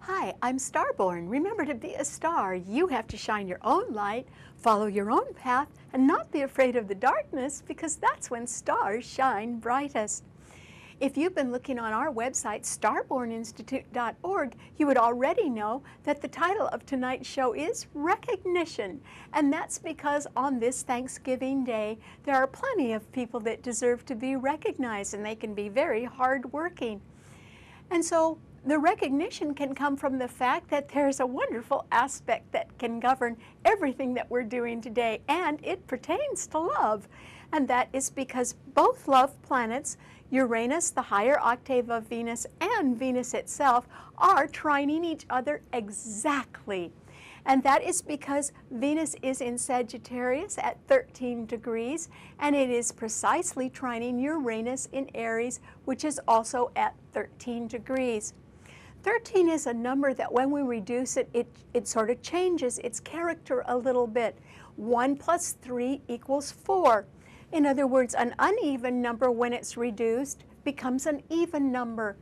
Hi, I'm Starborn. Remember, to be a star, you have to shine your own light, follow your own path, and not be afraid of the darkness, because that's when stars shine brightest. If you've been looking on our website, starborninstitute.org, you would already know that the title of tonight's show is Recognition. And that's because on this Thanksgiving Day, there are plenty of people that deserve to be recognized, and they can be very hardworking. And so the recognition can come from the fact that there's a wonderful aspect that can govern everything that we're doing today, and it pertains to love. And that is because both love planets, Uranus, the higher octave of Venus, and Venus itself, are trining each other exactly. And that is because Venus is in Sagittarius at 13 degrees, and it is precisely trining Uranus in Aries, which is also at 13 degrees. 13 is a number that when we reduce it, it sort of changes its character a little bit. 1 plus 3 equals 4. In other words, an uneven number, when it's reduced, becomes an even number.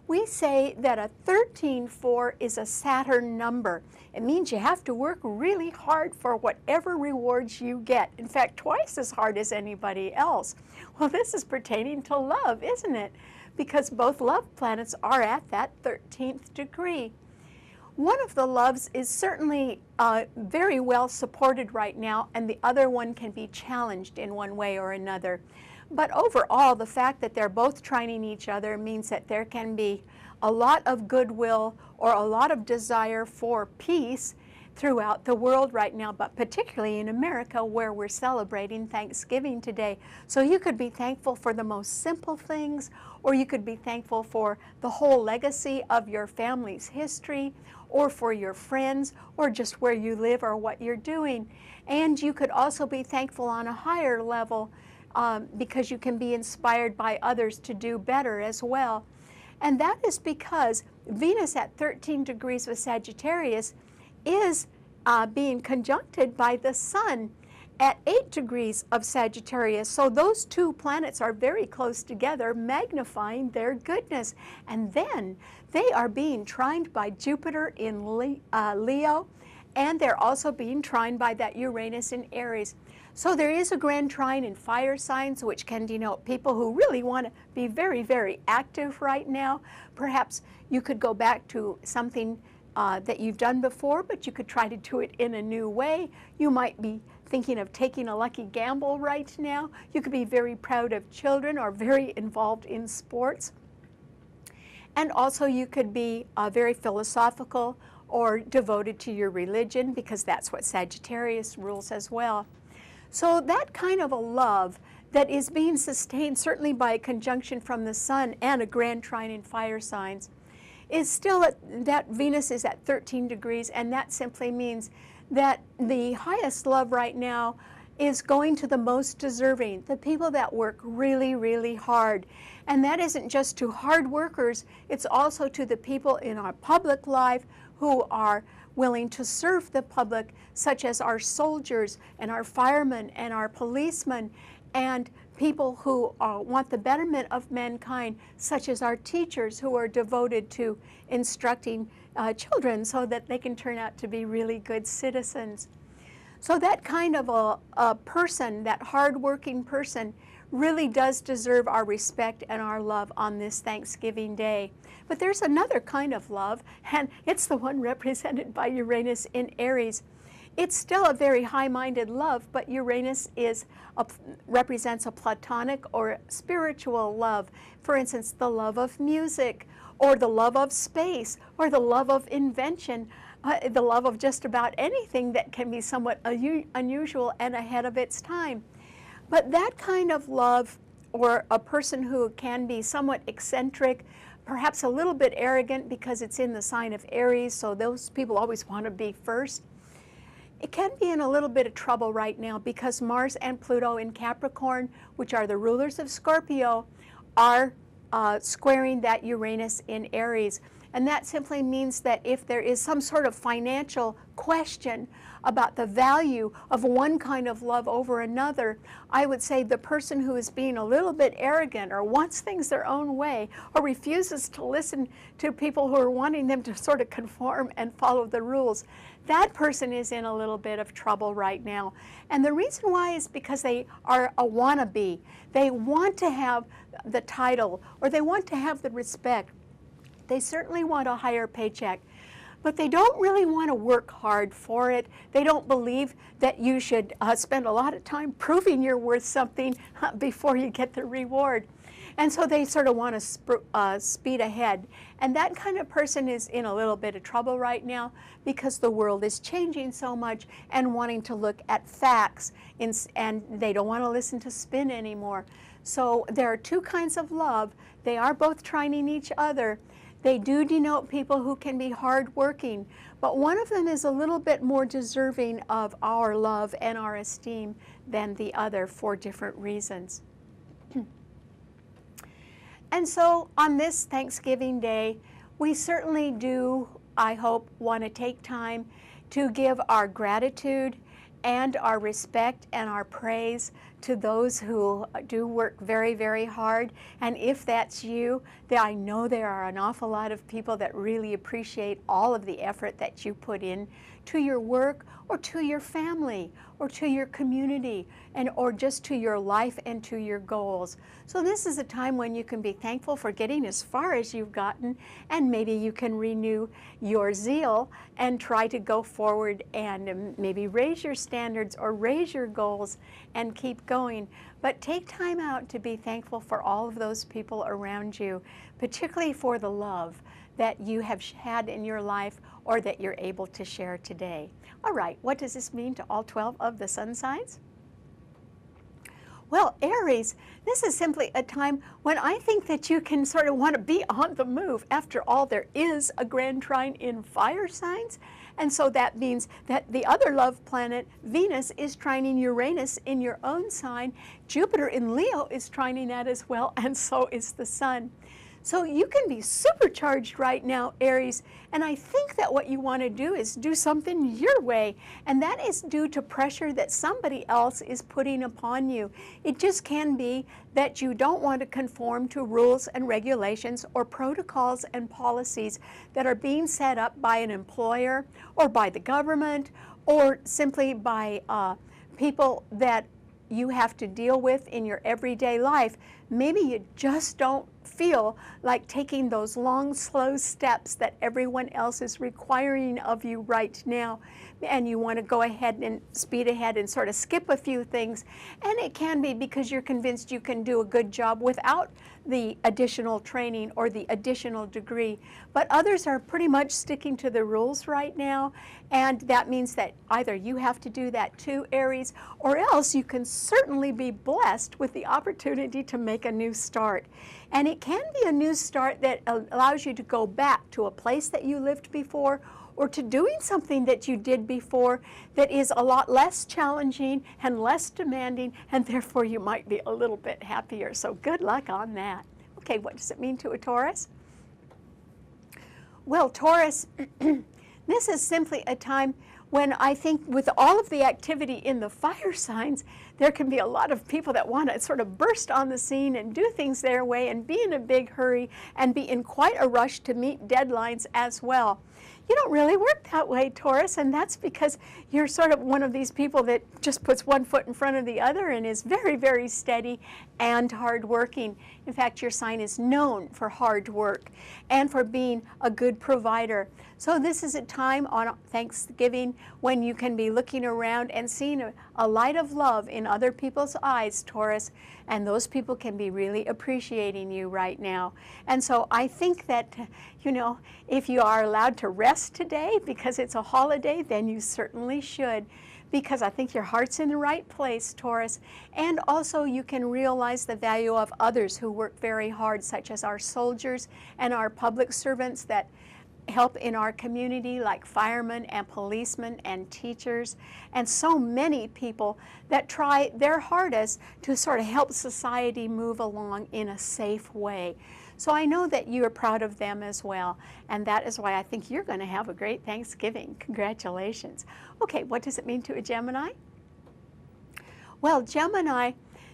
We say that a 13-4 is a Saturn number. It means you have to work really hard for whatever rewards you get. In fact, twice as hard as anybody else. Well, this is pertaining to love, isn't it? Because both love planets are at that 13th degree. One of the loves is certainly very well supported right now, and the other one can be challenged in one way or another. But overall, the fact that they're both trining each other means that there can be a lot of goodwill or a lot of desire for peace throughout the world right now, but particularly in America, where we're celebrating Thanksgiving today. So you could be thankful for the most simple things, or you could be thankful for the whole legacy of your family's history, or for your friends, or just where you live or what you're doing. And you could also be thankful on a higher level because you can be inspired by others to do better as well. And that is because Venus at 13 degrees with Sagittarius is being conjuncted by the Sun at 8 degrees of Sagittarius. So those two planets are very close together, magnifying their goodness. And then they are being trined by Jupiter in Leo, and they're also being trined by that Uranus in Aries. So there is a grand trine in fire signs, which can denote people who really want to be very, very active right now. Perhaps you could go back to something that you've done before, but you could try to do it in a new way. You might be thinking of taking a lucky gamble right now. You could be very proud of children or very involved in sports. And also you could be very philosophical or devoted to your religion, because that's what Sagittarius rules as well. So that kind of a love that is being sustained certainly by a conjunction from the Sun and a grand trine in fire signs is still that Venus is at 13 degrees, and that simply means that the highest love right now is going to the most deserving, the people that work really, really hard. And that isn't just to hard workers, it's also to the people in our public life who are willing to serve the public, such as our soldiers and our firemen and our policemen, and people who want the betterment of mankind, such as our teachers who are devoted to instructing children so that they can turn out to be really good citizens. So that kind of a person, that hard-working person, really does deserve our respect and our love on this Thanksgiving Day. But there's another kind of love, and it's the one represented by Uranus in Aries. It's still a very high-minded love, but Uranus represents a platonic or spiritual love. For instance, the love of music, or the love of space, or the love of invention, the love of just about anything that can be somewhat unusual and ahead of its time. But that kind of love, or a person who can be somewhat eccentric, perhaps a little bit arrogant because it's in the sign of Aries, so those people always want to be first. It can be in a little bit of trouble right now because Mars and Pluto in Capricorn, which are the rulers of Scorpio, are squaring that Uranus in Aries. And that simply means that if there is some sort of financial question about the value of one kind of love over another, I would say the person who is being a little bit arrogant or wants things their own way or refuses to listen to people who are wanting them to sort of conform and follow the rules, that person is in a little bit of trouble right now. And the reason why is because they are a wannabe. They want to have the title, or they want to have the respect. They certainly want a higher paycheck, but they don't really want to work hard for it. They don't believe that you should spend a lot of time proving you're worth something before you get the reward. And so they sort of want to speed ahead. And that kind of person is in a little bit of trouble right now because the world is changing so much and wanting to look at facts, and they don't want to listen to spin anymore. So there are two kinds of love. They are both trining each other. They do denote people who can be hardworking, but one of them is a little bit more deserving of our love and our esteem than the other for different reasons. And so on this Thanksgiving Day, we certainly do, I hope, want to take time to give our gratitude and our respect and our praise to those who do work very, very hard. And if that's you, then I know there are an awful lot of people that really appreciate all of the effort that you put in to your work or to your family or to your community or just to your life and to your goals. So this is a time when you can be thankful for getting as far as you've gotten, and maybe you can renew your zeal and try to go forward and maybe raise your standards or raise your goals and keep going. But take time out to be thankful for all of those people around you, particularly for the love that you have had in your life or that you're able to share today. All right, what does this mean to all 12 of the sun signs? Well, Aries, this is simply a time when I think that you can sort of want to be on the move. After all, there is a grand trine in fire signs, and so that means that the other love planet, Venus, is trining Uranus in your own sign. Jupiter in Leo is trining that as well, and so is the sun. So you can be supercharged right now, Aries, and I think that what you want to do is do something your way, and that is due to pressure that somebody else is putting upon you. It just can be that you don't want to conform to rules and regulations or protocols and policies that are being set up by an employer or by the government or simply by people that you have to deal with in your everyday life. Maybe you just don't feel like taking those long, slow steps that everyone else is requiring of you right now, and you want to go ahead and speed ahead and sort of skip a few things. And it can be because you're convinced you can do a good job without the additional training or the additional degree. But others are pretty much sticking to the rules right now, and that means that either you have to do that too, Aries, or else you can certainly be blessed with the opportunity to make a new start. And it can be a new start that allows you to go back to a place that you lived before, or to doing something that you did before that is a lot less challenging and less demanding, and therefore you might be a little bit happier. So good luck on that. Okay, what does it mean to a Taurus? Well, Taurus, this is simply a time when I think with all of the activity in the fire signs, there can be a lot of people that want to sort of burst on the scene and do things their way and be in a big hurry and be in quite a rush to meet deadlines as well. You don't really work that way, Taurus, and that's because you're sort of one of these people that just puts one foot in front of the other and is very, very steady and hardworking. In fact, your sign is known for hard work and for being a good provider. So this is a time on Thanksgiving when you can be looking around and seeing a light of love in other people's eyes, Taurus, and those people can be really appreciating you right now. And so I think that, you know, if you are allowed to rest today because it's a holiday, then you certainly should, because I think your heart's in the right place, Taurus. And also you can realize the value of others who work very hard, such as our soldiers and our public servants that help in our community, like firemen and policemen and teachers, and so many people that try their hardest to sort of help society move along in a safe way. So I know that you are proud of them as well. And that is why I think you're going to have a great Thanksgiving. Congratulations. Okay, what does it mean to a Gemini? Well, Gemini,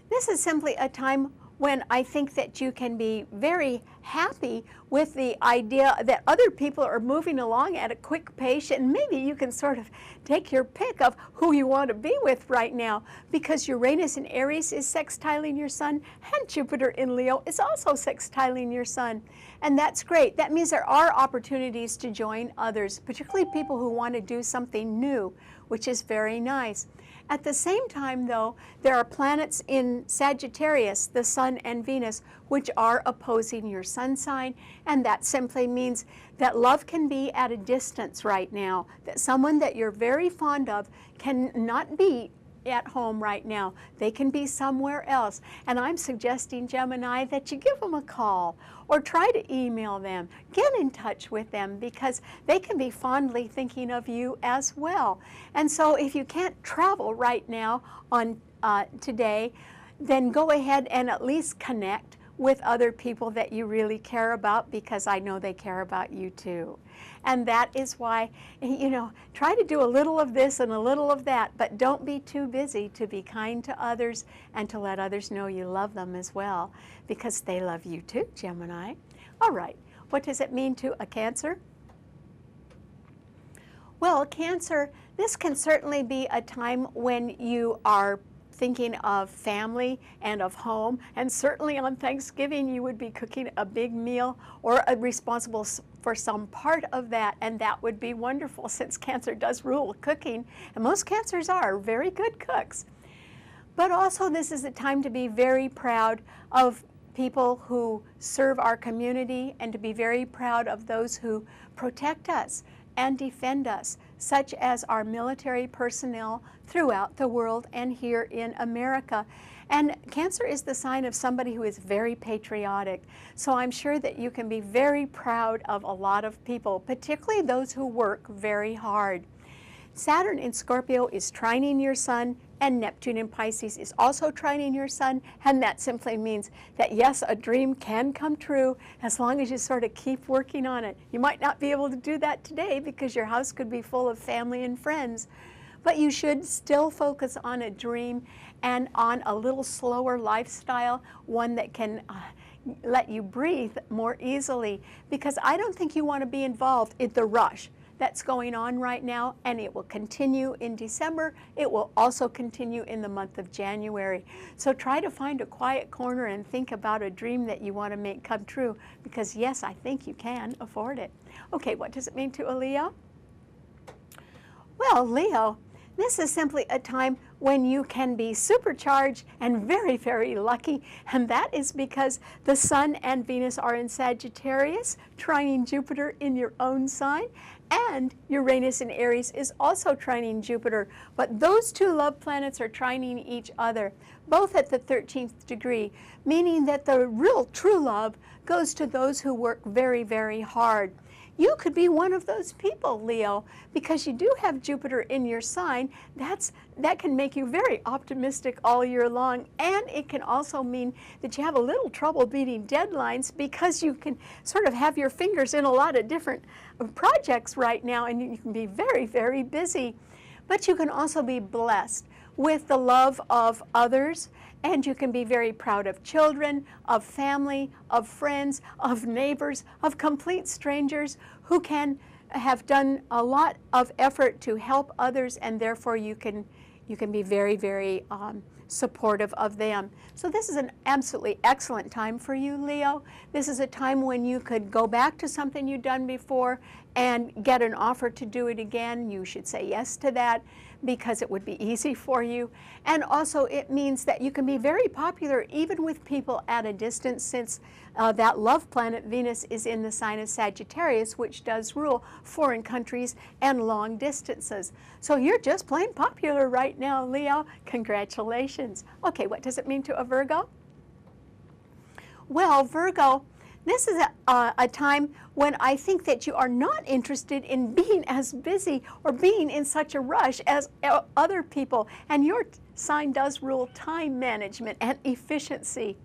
this is simply a time when I think that you can be very happy with the idea that other people are moving along at a quick pace, and maybe you can sort of take your pick of who you want to be with right now, because Uranus in Aries is sextiling your sun, and Jupiter in Leo is also sextiling your sun. And that's great. That means there are opportunities to join others, particularly people who want to do something new, which is very nice. At the same time, though, there are planets in Sagittarius, the Sun and Venus, which are opposing your sun sign, and that simply means that love can be at a distance right now, that someone that you're very fond of cannot be at home right now. They can be somewhere else. And I'm suggesting, Gemini, that you give them a call or try to email them. Get in touch with them, because they can be fondly thinking of you as well. And so if you can't travel right now on today, then go ahead and at least connect with other people that you really care about, because I know they care about you too. And that is why, you know, try to do a little of this and a little of that, but don't be too busy to be kind to others and to let others know you love them as well, because they love you too, Gemini. All right, what does it mean to a Cancer? Well, Cancer, this can certainly be a time when you are thinking of family and of home, and certainly on Thanksgiving you would be cooking a big meal or responsible for some part of that, and that would be wonderful, since Cancer does rule cooking, and most Cancers are very good cooks. But also, this is a time to be very proud of people who serve our community, and to be very proud of those who protect us and defend us, such as our military personnel throughout the world and here in America. And Cancer is the sign of somebody who is very patriotic. So I'm sure that you can be very proud of a lot of people, particularly those who work very hard. Saturn in Scorpio is trining your sun, and Neptune in Pisces is also trining your sun, and that simply means that yes, a dream can come true as long as you sort of keep working on it. You might not be able to do that today because your house could be full of family and friends, but you should still focus on a dream and on a little slower lifestyle, one that can let you breathe more easily, because I don't think you want to be involved in the rush that's going on right now, and it will continue in December. It will also continue in the month of January. So try to find a quiet corner and think about a dream that you want to make come true, because yes, I think you can afford it. Okay, what does it mean to a Leo? Well, Leo, this is simply a time when you can be supercharged and very, very lucky, and that is because the Sun and Venus are in Sagittarius, trining Jupiter in your own sign, and Uranus in Aries is also trining Jupiter. But those two love planets are trining each other, both at the 13th degree, meaning that the real true love goes to those who work very, very hard. You could be one of those people, Leo, because you do have Jupiter in your sign. That can make you very optimistic all year long, and it can also mean that you have a little trouble beating deadlines, because you can sort of have your fingers in a lot of different projects right now, and you can be very, very busy. But you can also be blessed with the love of others, and you can be very proud of children, of family, of friends, of neighbors, of complete strangers who can have done a lot of effort to help others, and therefore you can be very, very supportive of them. So this is an absolutely excellent time for you, Leo. This is a time when you could go back to something you've done before and get an offer to do it again. You should say yes to that, because it would be easy for you. And also it means that you can be very popular even with people at a distance, since that love planet Venus is in the sign of Sagittarius, which does rule foreign countries and long distances. So you're just plain popular right now, Leo. Congratulations. Okay, what does it mean to a Virgo? Well, Virgo, this is a time when I think that you are not interested in being as busy or being in such a rush as other people. And your sign does rule time management and efficiency.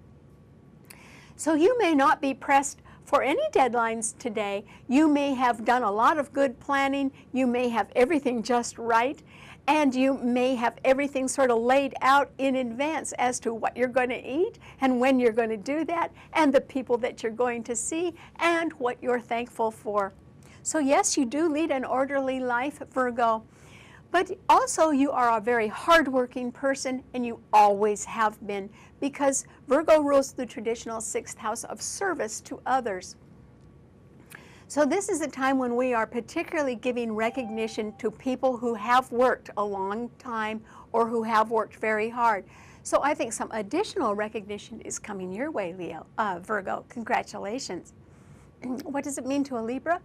So you may not be pressed for any deadlines today. You may have done a lot of good planning. You may have everything just right. And you may have everything sort of laid out in advance as to what you're going to eat and when you're going to do that and the people that you're going to see and what you're thankful for. So yes, you do lead an orderly life, Virgo. But also you are a very hardworking person, and you always have been, because Virgo rules the traditional 6th house of service to others. So this is a time when we are particularly giving recognition to people who have worked a long time or who have worked very hard. So I think some additional recognition is coming your way, Virgo. Congratulations. What does it mean to a Libra?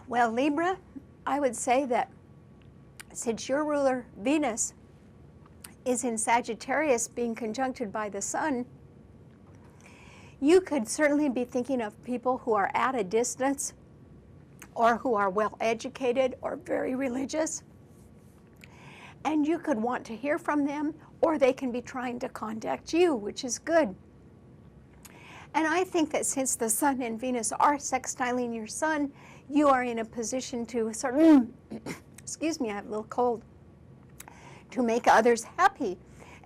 Well, Libra, I would say that since your ruler, Venus, is in Sagittarius being conjuncted by the Sun, you could certainly be thinking of people who are at a distance or who are well educated or very religious. And you could want to hear from them, or they can be trying to contact you, which is good. And I think that since the Sun and Venus are sextiling your Sun, you are in a position to sort of, excuse me, I have a little cold, to make others happy.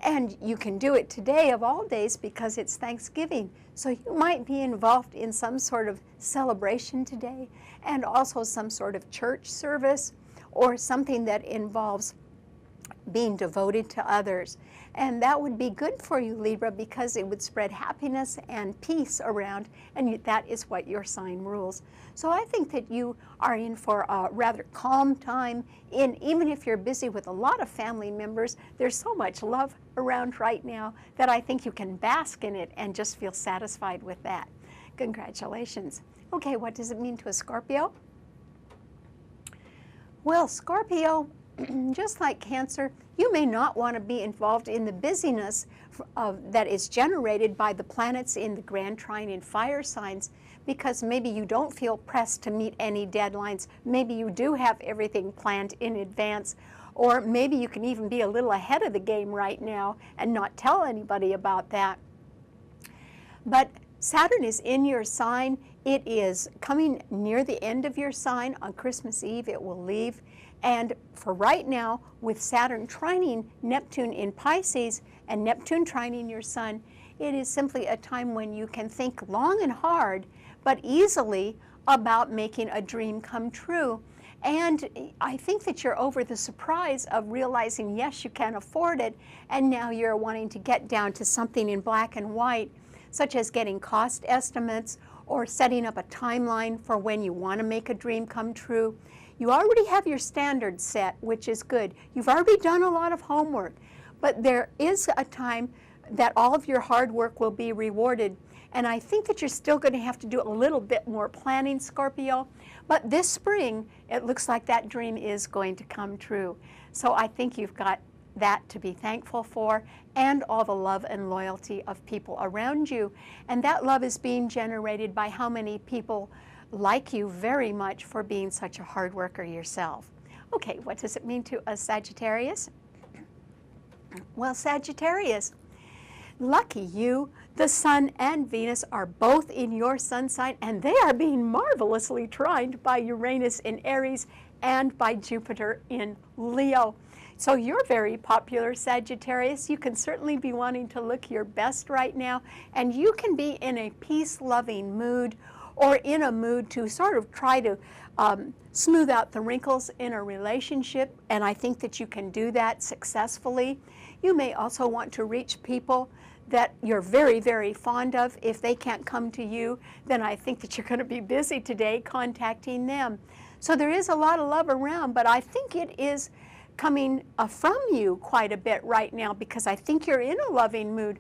And you can do it today of all days because it's Thanksgiving. So you might be involved in some sort of celebration today, and also some sort of church service or something that involves being devoted to others. And that would be good for you, Libra, because it would spread happiness and peace around, and that is what your sign rules. So I think that you are in for a rather calm time. Even if you're busy with a lot of family members, there's so much love around right now that I think you can bask in it and just feel satisfied with that. Congratulations. Okay, what does it mean to a Scorpio? Well, Scorpio, just like Cancer, you may not want to be involved in the busyness that is generated by the planets in the grand trine in fire signs, because maybe you don't feel pressed to meet any deadlines. Maybe you do have everything planned in advance, or maybe you can even be a little ahead of the game right now and not tell anybody about that. But Saturn is in your sign. It is coming near the end of your sign. On Christmas Eve it will leave. And for right now, with Saturn trining Neptune in Pisces and Neptune trining your Sun, it is simply a time when you can think long and hard, but easily, about making a dream come true. And I think that you're over the surprise of realizing, yes, you can afford it, and now you're wanting to get down to something in black and white, such as getting cost estimates or setting up a timeline for when you want to make a dream come true. You already have your standards set, which is good. You've already done a lot of homework, but there is a time that all of your hard work will be rewarded. And I think that you're still going to have to do a little bit more planning, Scorpio. But this spring, it looks like that dream is going to come true. So I think you've got that to be thankful for, and all the love and loyalty of people around you. And that love is being generated by how many people like you very much for being such a hard worker yourself. Okay, what does it mean to a Sagittarius? Well, Sagittarius, lucky you, the Sun and Venus are both in your sun sign, and they are being marvelously trined by Uranus in Aries and by Jupiter in Leo. So you're very popular, Sagittarius. You can certainly be wanting to look your best right now, and you can be in a peace-loving mood, or in a mood to sort of try to smooth out the wrinkles in a relationship, and I think that you can do that successfully. You may also want to reach people that you're very, very fond of. If they can't come to you, then I think that you're going to be busy today contacting them. So there is a lot of love around, but I think it is coming from you quite a bit right now, because I think you're in a loving mood.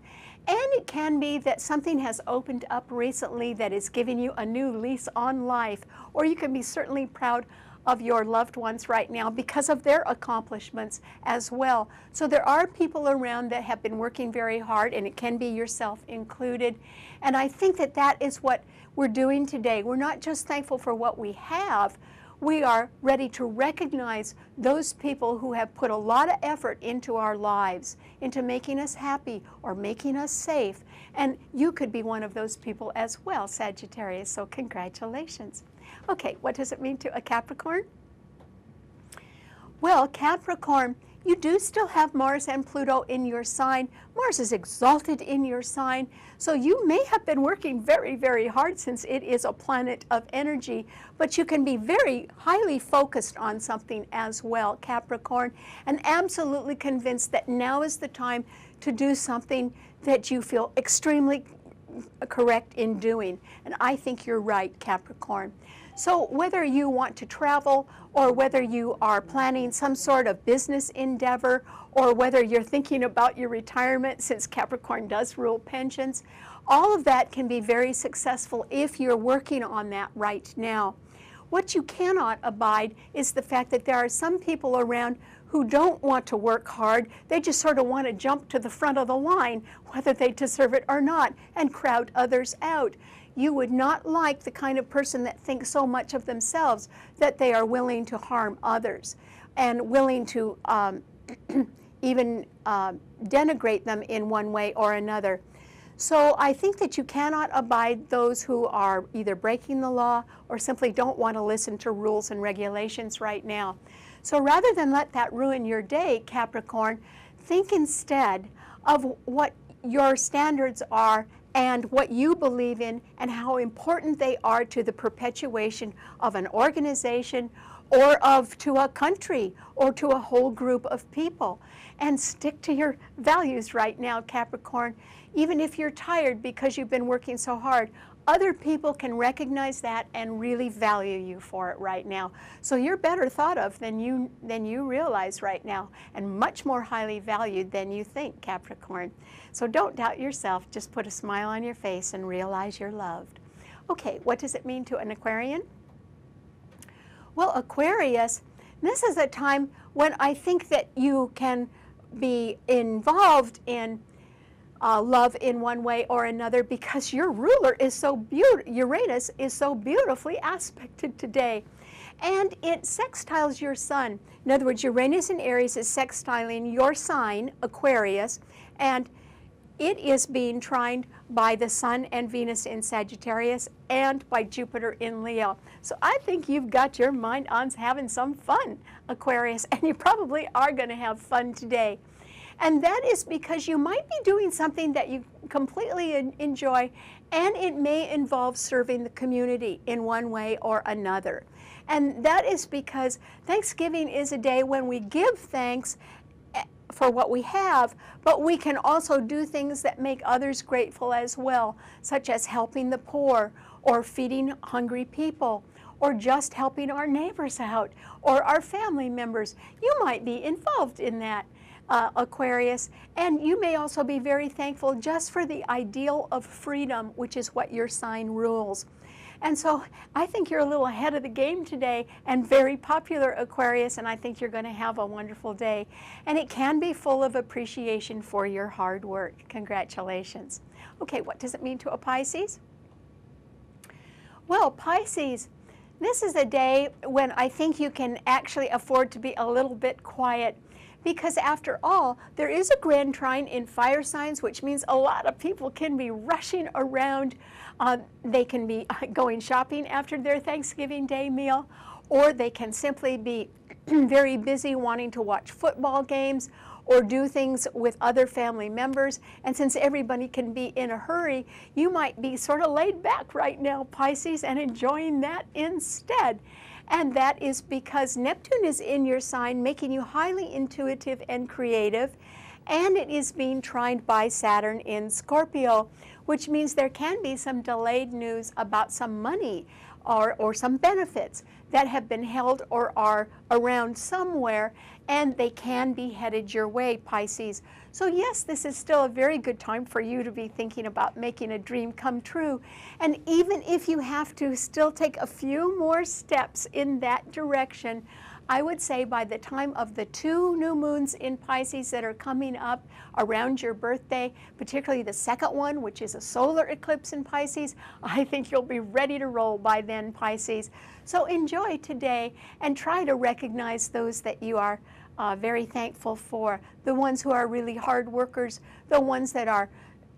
And it can be that something has opened up recently that is giving you a new lease on life, or you can be certainly proud of your loved ones right now because of their accomplishments as well. So there are people around that have been working very hard, and it can be yourself included. And I think that that is what we're doing today. We're not just thankful for what we have, we are ready to recognize those people who have put a lot of effort into our lives, into making us happy or making us safe. And you could be one of those people as well, Sagittarius, so congratulations. Okay, what does it mean to a Capricorn? Well, Capricorn, you do still have Mars and Pluto in your sign. Mars is exalted in your sign, so you may have been working very, very hard since it is a planet of energy, but you can be very highly focused on something as well, Capricorn, and absolutely convinced that now is the time to do something that you feel extremely correct in doing. And I think you're right, Capricorn. So whether you want to travel, or whether you are planning some sort of business endeavor, or whether you're thinking about your retirement, since Capricorn does rule pensions, all of that can be very successful if you're working on that right now. What you cannot abide is the fact that there are some people around who don't want to work hard. They just sort of want to jump to the front of the line, whether they deserve it or not, and crowd others out. You would not like the kind of person that thinks so much of themselves that they are willing to harm others and willing to even denigrate them in one way or another. So I think that you cannot abide those who are either breaking the law or simply don't want to listen to rules and regulations right now. So rather than let that ruin your day, Capricorn, think instead of what your standards are and what you believe in and how important they are to the perpetuation of an organization or to a country or to a whole group of people. And stick to your values right now, Capricorn. Even if you're tired because you've been working so hard, other people can recognize that and really value you for it right now. So you're better thought of than you realize right now, and much more highly valued than you think, Capricorn. So don't doubt yourself, just put a smile on your face and realize you're loved. Okay, what does it mean to an Aquarian? Well, Aquarius, this is a time when I think that you can be involved in love in one way or another, because your ruler is so beautiful. Uranus is so beautifully aspected today, and it sextiles your sun. In other words, Uranus in Aries is sextiling your sign, Aquarius, and it is being trined by the Sun and Venus in Sagittarius and by Jupiter in Leo. So I think you've got your mind on having some fun, Aquarius, and you probably are going to have fun today. And that is because you might be doing something that you completely enjoy, and it may involve serving the community in one way or another. And that is because Thanksgiving is a day when we give thanks for what we have, but we can also do things that make others grateful as well, such as helping the poor, or feeding hungry people, or just helping our neighbors out, or our family members. You might be involved in that, Aquarius, and you may also be very thankful just for the ideal of freedom, which is what your sign rules. And so I think you're a little ahead of the game today, and very popular, Aquarius, and I think you're going to have a wonderful day. And it can be full of appreciation for your hard work. Congratulations. Okay, what does it mean to a Pisces? Well, Pisces, this is a day when I think you can actually afford to be a little bit quiet, because after all, there is a grand trine in fire signs, which means a lot of people can be rushing around. They can be going shopping after their Thanksgiving Day meal, or they can simply be very busy wanting to watch football games or do things with other family members. And since everybody can be in a hurry, you might be sort of laid back right now, Pisces, and enjoying that instead. And that is because Neptune is in your sign, making you highly intuitive and creative, and it is being trined by Saturn in Scorpio, which means there can be some delayed news about some money or some benefits that have been held or are around somewhere, and they can be headed your way, Pisces. So yes, this is still a very good time for you to be thinking about making a dream come true. And even if you have to still take a few more steps in that direction, I would say by the time of the 2 new moons in Pisces that are coming up around your birthday, particularly the second one, which is a solar eclipse in Pisces, I think you'll be ready to roll by then, Pisces. So enjoy today and try to recognize those that you are very thankful for, the ones who are really hard workers, the ones that are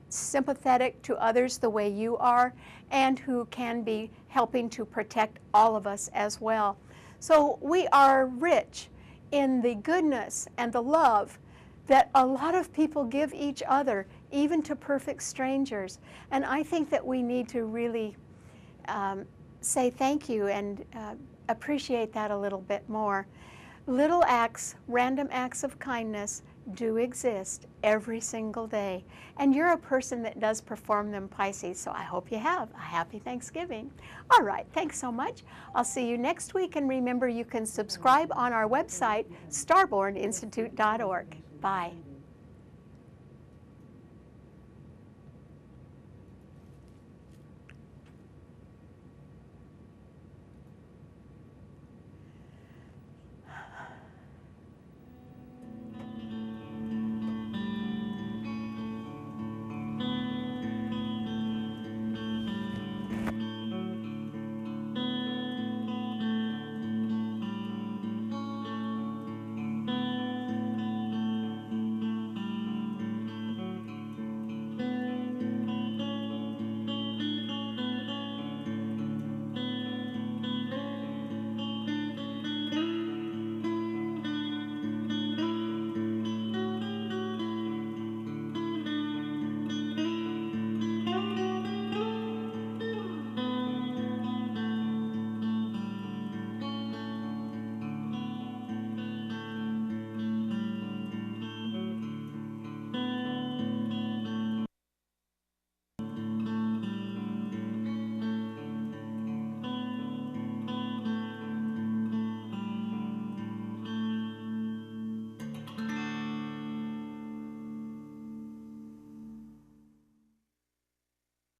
sympathetic to others the way you are, and who can be helping to protect all of us as well. So we are rich in the goodness and the love that a lot of people give each other, even to perfect strangers. And I think that we need to really say thank you and appreciate that a little bit more. Little acts, random acts of kindness do exist every single day. And you're a person that does perform them, Pisces, so I hope you have a happy Thanksgiving. All right, thanks so much. I'll see you next week, and remember you can subscribe on our website, starborninstitute.org. Bye.